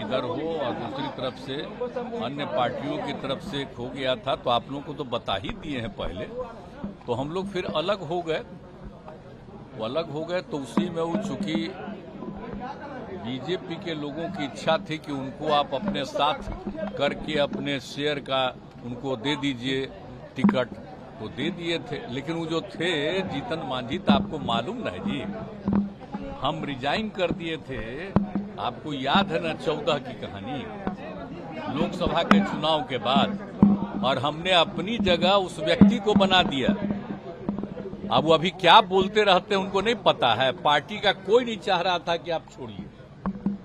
इधर हो और दूसरी तरफ से अन्य पार्टियों की तरफ से खो गया था, तो आप लोगों को तो बता ही दिए हैं पहले। तो हम लोग फिर अलग हो गए, तो उसी में वो चूंकि बीजेपी के लोगों की इच्छा थी कि उनको आप अपने साथ करके अपने शेयर का उनको दे दीजिए टिकट, तो दे दिए थे। लेकिन वो जो थे जीतन मांझी, तो आपको मालूम ना है जी, हम रिजाइन कर दिए थे। आपको याद है ना 14 की कहानी, लोकसभा के चुनाव के बाद, और हमने अपनी जगह उस व्यक्ति को बना दिया। अब वो अभी क्या बोलते रहते हैं उनको नहीं पता है। पार्टी का कोई नहीं चाह रहा था कि आप छोड़िए,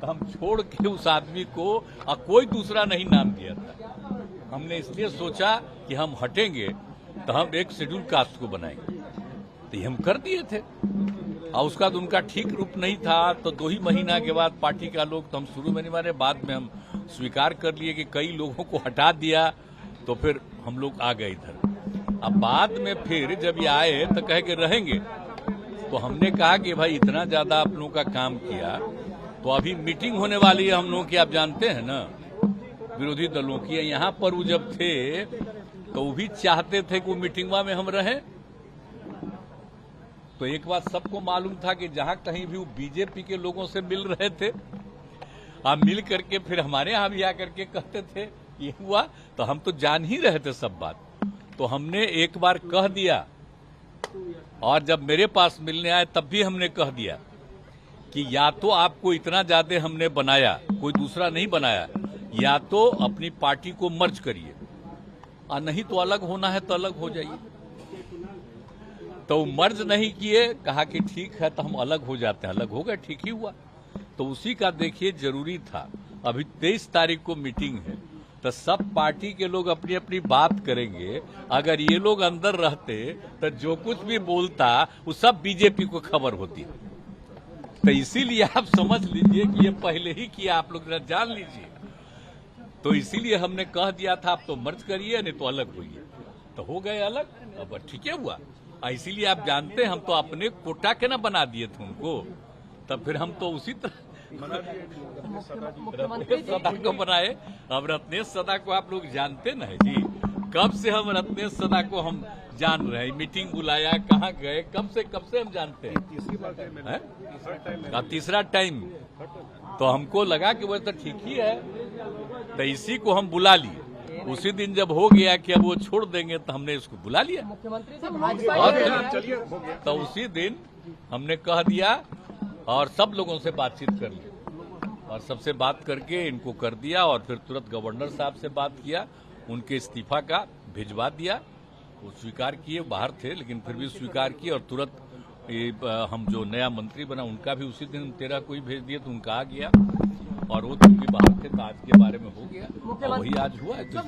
तो हम छोड़ के उस आदमी को और कोई दूसरा नहीं नाम दिया था। हमने इसलिए सोचा कि हम हटेंगे तो हम एक शेड्यूल कास्ट को बनाएंगे, तो ये हम कर दिए थे। और उसका तो उनका ठीक रूप नहीं था, तो 2 ही महीना के बाद पार्टी का लोग, तो हम शुरू में नहीं माने, बाद में हम स्वीकार कर लिए कि कई लोगों को हटा दिया, तो फिर हम लोग आ गए इधर। अब बाद में फिर जब ये आए तो कहे कि रहेंगे, तो हमने कहा कि भाई इतना ज्यादा आप लोगों का काम किया, तो अभी मीटिंग होने वाली है हम लोगों की, आप जानते हैं ना, विरोधी दलों की। यहाँ पर वो जब थे तो वो भी चाहते थे कि वो मीटिंगवा में हम रहें। तो एक बात सबको मालूम था कि जहां कहीं भी वो बीजेपी के लोगों से मिल रहे थे, आप मिल करके फिर हमारे यहां भी आकर के कहते थे ये हुआ, तो हम तो जान ही रहे थे सब बात। तो हमने एक बार कह दिया, और जब मेरे पास मिलने आए तब भी हमने कह दिया कि या तो आपको इतना ज्यादा हमने बनाया, कोई दूसरा नहीं बनाया, या तो अपनी पार्टी को मर्ज करिए, और नहीं तो अलग होना है तो अलग हो जाइए। तो मर्ज नहीं किए, कहा कि ठीक है तो हम अलग हो जाते हैं, अलग हो गए, ठीक ही हुआ। तो उसी का देखिए जरूरी था। अभी 23 तारीख को मीटिंग है, तो सब पार्टी के लोग अपनी अपनी बात करेंगे। अगर ये लोग अंदर रहते तो जो कुछ भी बोलता वो सब बीजेपी को खबर होती। तो इसीलिए आप समझ लीजिए कि ये पहले ही किया, आप लोग जान लीजिए। तो इसीलिए हमने कह दिया था आप तो मर्ज करिए, नहीं तो अलग होइए, तो हो गए अलग। अब ठीक है हुआ। इसीलिए आप जानते हैं हम तो अपने कोटा के ना बना दिए थे उनको, तब फिर हम तो उसी तरह रत्नेश सदा को बनाए। अब रत्नेश सदा को आप लोग जानते ना है जी, कब से हम रत्नेश सदा को हम जान रहे हैं। मीटिंग बुलाया, कहाँ गए, कब से हम जानते हैं। तीसरा टाइम तो हमको लगा कि वो तो ठीक ही है, तो इसी को हम बुला लिए। उसी दिन जब हो गया कि अब वो छोड़ देंगे, तो हमने इसको बुला लिया। मुख्यमंत्री तो उसी दिन हमने कह दिया और सब लोगों से बातचीत कर ली, और सबसे बात करके इनको कर दिया, और फिर तुरंत गवर्नर साहब से बात किया, उनके इस्तीफा का भिजवा दिया। वो स्वीकार किए, बाहर थे लेकिन फिर भी स्वीकार किए, और तुरंत हम जो नया मंत्री बना उनका भी उसी दिन 13 को ही भेज दिया, तो उनका आ गया। और वो भी बाहर थे, तो आज के बारे में हो गया, और वही आज हुआ है। तो